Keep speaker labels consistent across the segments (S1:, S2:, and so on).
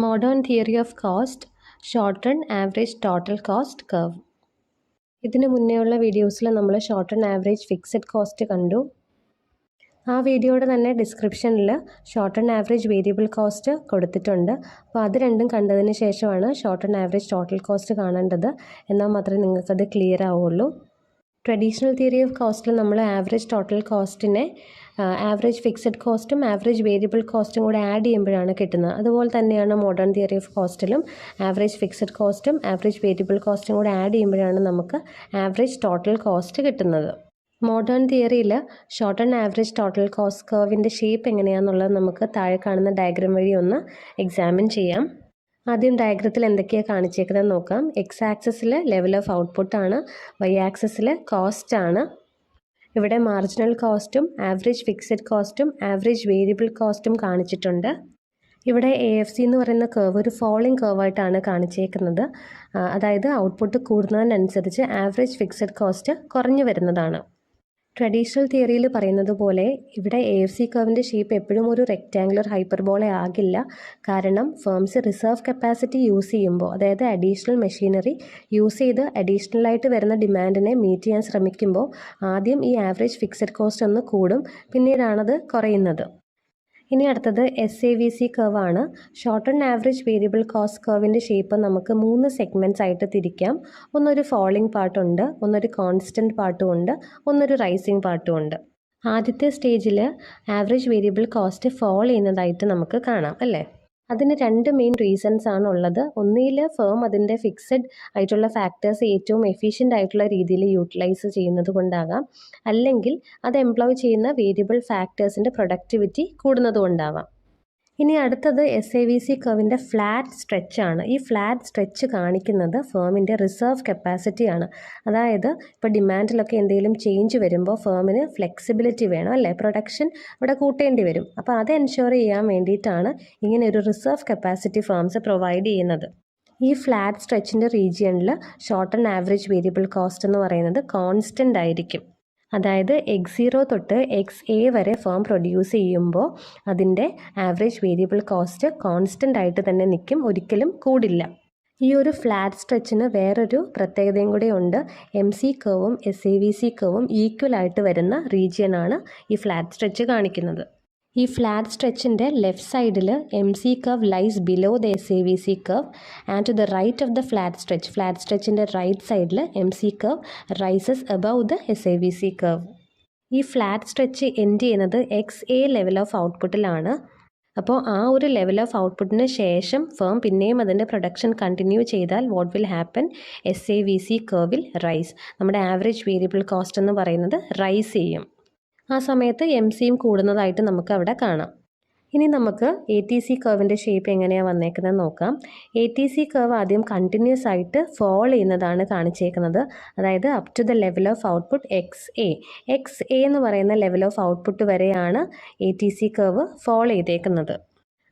S1: Modern theory of cost, short run average total cost curve. ഇതിന് മുന്നേ ഉള്ള വീഡിയോസിൽ നമ്മൾ short run average fixed cost കണ്ടു. ആ വീഡിയോയുടെ തന്നെ ഡിസ്ക്രിപ്ഷനിൽ short run average variable cost കൊടുത്തിട്ടുണ്ട്. അപ്പോൾ അത് രണ്ടും കണ്ടതിന് ശേഷമാണ് short run average total cost കാണേണ്ടത്. എന്നാൽ മാത്രമേ നിങ്ങൾക്കത് ക്ലിയർ ആവുള്ളൂ. ട്രഡീഷണൽ തിയറി ഓഫ് കോസ്റ്റിൽ നമ്മൾ ആവറേജ് ടോട്ടൽ കോസ്റ്റിനെ ആവറേജ് ഫിക്സഡ് കോസ്റ്റും ആവറേജ് വേരിയബിൾ കോസ്റ്റും കൂടെ ആഡ് ചെയ്യുമ്പോഴാണ് കിട്ടുന്നത്. അതുപോലെ തന്നെയാണ് മോഡേൺ തിയറി ഓഫ് കോസ്റ്റിലും ആവറേജ് ഫിക്സഡ് കോസ്റ്റും ആവറേജ് വേരിയബിൾ കോസ്റ്റും കൂടെ ആഡ് ചെയ്യുമ്പോഴാണ് നമുക്ക് ആവറേജ് ടോട്ടൽ കോസ്റ്റ് കിട്ടുന്നത്. മോഡേൺ തിയറിയിൽ short run average total cost കർവിൻ്റെ ഷേപ്പ് എങ്ങനെയാണെന്നുള്ളത് നമുക്ക് താഴെ കാണുന്ന ഡയഗ്രം വഴി ഒന്ന് എക്സാമിൻ ചെയ്യാം. ആദ്യം ഡയഗ്രത്തിൽ എന്തൊക്കെയാണ് കാണിച്ചേക്കുന്നത് നോക്കാം. എക്സ് ആക്സിസിൽ ലെവൽ ഓഫ് ഔട്ട്പുട്ടാണ്, വൈ ആക്സിസിൽ കോസ്റ്റാണ്. ഇവിടെ മാർജിനൽ കോസ്റ്റും ആവറേജ് ഫിക്സഡ് കോസ്റ്റും ആവറേജ് വേരിയബിൾ കോസ്റ്റും കാണിച്ചിട്ടുണ്ട്. ഇവിടെ AFC എന്ന് പറയുന്ന കർവ് ഒരു ഫോളിംഗ് കർവായിട്ടാണ് കാണിച്ചേക്കുന്നത്. അതായത് ഔട്ട്പുട്ട് കൂടുന്നതിനനുസരിച്ച് ആവറേജ് ഫിക്സഡ് കോസ്റ്റ് കുറഞ്ഞു വരുന്നതാണ്. ട്രഡീഷണൽ തിയറിയിൽ പറയുന്നത് പോലെ ഇവിടെ AFC കർവിൻ്റെ ഷേപ്പ് എപ്പോഴും ഒരു റെക്റ്റാങ്കുലർ ഹൈപ്പർബോള ആകില്ല. കാരണം ഫേംസ് റിസർവ് കപ്പാസിറ്റി യൂസ് ചെയ്യുമ്പോൾ, അതായത് അഡീഷണൽ മെഷീനറി യൂസ് ചെയ്ത് അഡീഷണലായിട്ട് വരുന്ന ഡിമാൻഡിനെ മീറ്റ് ചെയ്യാൻ ശ്രമിക്കുമ്പോൾ ആദ്യം ഈ ആവറേജ് ഫിക്സഡ് കോസ്റ്റ് ഒന്ന് കൂടും, പിന്നീടാണത് കുറയുന്നത്. ഇനി അടുത്തത് SAVC കർവാണ്. Short run average variable cost കർവിൻ്റെ ഷേപ്പ് നമുക്ക് 3 സെഗ്മെൻറ്റ്സ് ആയിട്ട് തിരിക്കാം. ഒന്നൊരു ഫോളിംഗ് പാർട്ടുണ്ട്, ഒന്നൊരു കോൺസ്റ്റൻറ്റ് പാർട്ടും ഉണ്ട്, ഒന്നൊരു റൈസിങ് പാർട്ടും ഉണ്ട്. ആദ്യത്തെ സ്റ്റേജിൽ ആവറേജ് വേരിയബിൾ കോസ്റ്റ് ഫോൾ ചെയ്യുന്നതായിട്ട് നമുക്ക് കാണാം അല്ലേ. അതിന് 2 മെയിൻ റീസൺസ് ആണ് ഉള്ളത്. ഒന്നിൽ ഫേം അതിൻ്റെ ഫിക്സഡ് ആയിട്ടുള്ള ഫാക്ടേഴ്സ് ഏറ്റവും എഫിഷ്യൻ്റ് ആയിട്ടുള്ള രീതിയിൽ യൂട്ടിലൈസ് ചെയ്യുന്നത് കൊണ്ടാകാം, അല്ലെങ്കിൽ അത് എംപ്ലോയ് ചെയ്യുന്ന വേരിയബിൾ ഫാക്ടേഴ്സിൻ്റെ പ്രൊഡക്ടിവിറ്റി കൂടുന്നത് കൊണ്ടാവാം. ഇനി അടുത്തത് SAVC കർവിൻ്റെ ഫ്ലാറ്റ് സ്ട്രെച്ചാണ്. ഈ ഫ്ലാറ്റ് സ്ട്രെച്ച് കാണിക്കുന്നത് ഫേമിൻ്റെ റിസർവ് കപ്പാസിറ്റിയാണ്. അതായത് ഇപ്പോൾ ഡിമാൻഡിലൊക്കെ എന്തെങ്കിലും ചേഞ്ച് വരുമ്പോൾ ഫേമിന് ഫ്ലെക്സിബിലിറ്റി വേണം അല്ലേ, പ്രൊഡക്ഷൻ ഇവിടെ കൂട്ടേണ്ടി വരും. അപ്പോൾ അത് എൻഷുർ ചെയ്യാൻ വേണ്ടിയിട്ടാണ് ഇങ്ങനെ ഒരു റിസർവ് കപ്പാസിറ്റി ഫേംസ് പ്രൊവൈഡ് ചെയ്യുന്നത്. ഈ ഫ്ലാറ്റ് സ്ട്രെച്ചിൻ്റെ റീജിയണിൽ short run average variable cost എന്ന് പറയുന്നത് കോൺസ്റ്റൻ്റ് ആയിരിക്കും. അതായത് X0 തൊട്ട് XA വരെ ഫേം പ്രൊഡ്യൂസ് ചെയ്യുമ്പോൾ അതിൻ്റെ ആവറേജ് വേരിയബിൾ കോസ്റ്റ് കോൺസ്റ്റൻ്റ് ആയിട്ട് തന്നെ നിൽക്കും, ഒരിക്കലും കൂടില്ല. ഈ ഒരു ഫ്ലാറ്റ് സ്ട്രെച്ചിന് വേറൊരു പ്രത്യേകതയും കൂടെ ഉണ്ട്. MC കർവും SAVC കർവും ഈക്വലായിട്ട് വരുന്ന റീജിയനാണ് ഈ ഫ്ലാറ്റ് സ്ട്രെച്ച് കാണിക്കുന്നത്. ഈ ഫ്ലാറ്റ് സ്ട്രെച്ചിൻ്റെ ലെഫ്റ്റ് സൈഡിൽ MC curve lies below the SAVC curve and to the right of the flat സ്ട്രെച്ചിൻ്റെ റൈറ്റ് സൈഡിൽ MC curve rises above the SAVC curve. ഈ ഫ്ലാറ്റ് സ്ട്രെച്ച് എൻഡ് ചെയ്യുന്നത് XA ലെവൽ ഓഫ് ഔട്ട്പുട്ടിലാണ്. അപ്പോൾ ആ ഒരു ലെവൽ ഓഫ് ഔട്ട്പുട്ടിന് ശേഷം ഫേം പിന്നെയും അതിൻ്റെ പ്രൊഡക്ഷൻ കണ്ടിന്യൂ ചെയ്താൽ വാട്ട് വിൽ ഹാപ്പൻ, SAVC കർവിൽ റൈസ്. നമ്മുടെ ആവറേജ് വേരിയബിൾ കോസ്റ്റ് എന്ന് പറയുന്നത് റൈസ് ചെയ്യും. ആ സമയത്ത് MCയും കൂടുന്നതായിട്ട് നമുക്ക് അവിടെ കാണാം. ഇനി നമുക്ക് ATC കർവിൻ്റെ ഷേപ്പ് എങ്ങനെയാണ് വന്നേക്കുന്നത് നോക്കാം. ATC കർവ് ആദ്യം കണ്ടിന്യൂസ് ആയിട്ട് ഫോൾ ചെയ്യുന്നതാണ് കാണിച്ചേക്കുന്നത്. അതായത് up to the level of output XA എന്ന് പറയുന്ന ലെവൽ ഓഫ് ഔട്ട്പുട്ട് വരെയാണ് ATC കർവ് ഫോൾ ചെയ്തേക്കുന്നത്.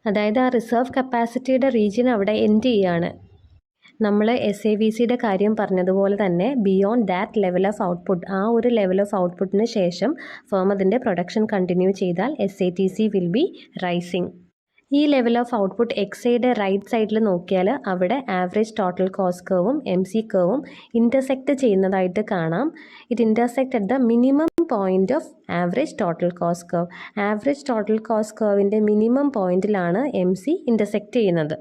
S1: അതായത് ആ റിസർവ് കപ്പാസിറ്റിയുടെ റീജിയൻ അവിടെ എൻഡ് ചെയ്യാണ്. നമ്മൾ SAVCയുടെ കാര്യം പറഞ്ഞതുപോലെ തന്നെ beyond that level of output, ആ ഒരു ലെവൽ ഓഫ് ഔട്ട്പുട്ടിന് ശേഷം ഫേം അതിൻ്റെ പ്രൊഡക്ഷൻ കണ്ടിന്യൂ ചെയ്താൽ SATC വിൽ ബി റൈസിങ്. ഈ ലെവൽ ഓഫ് ഔട്ട്പുട്ട് XAയുടെ റൈറ്റ് സൈഡിൽ നോക്കിയാൽ അവിടെ ആവറേജ് ടോട്ടൽ കോസ്റ്റ് കർവും MC കർവും ഇൻ്റർസെക്റ്റ് ചെയ്യുന്നതായിട്ട് കാണാം. It intersect at the minimum point of average total cost curve. Average total cost കർവിൻ്റെ മിനിമം പോയിൻറ്റിലാണ് MC ഇൻ്റർസെക്റ്റ് ചെയ്യുന്നത്.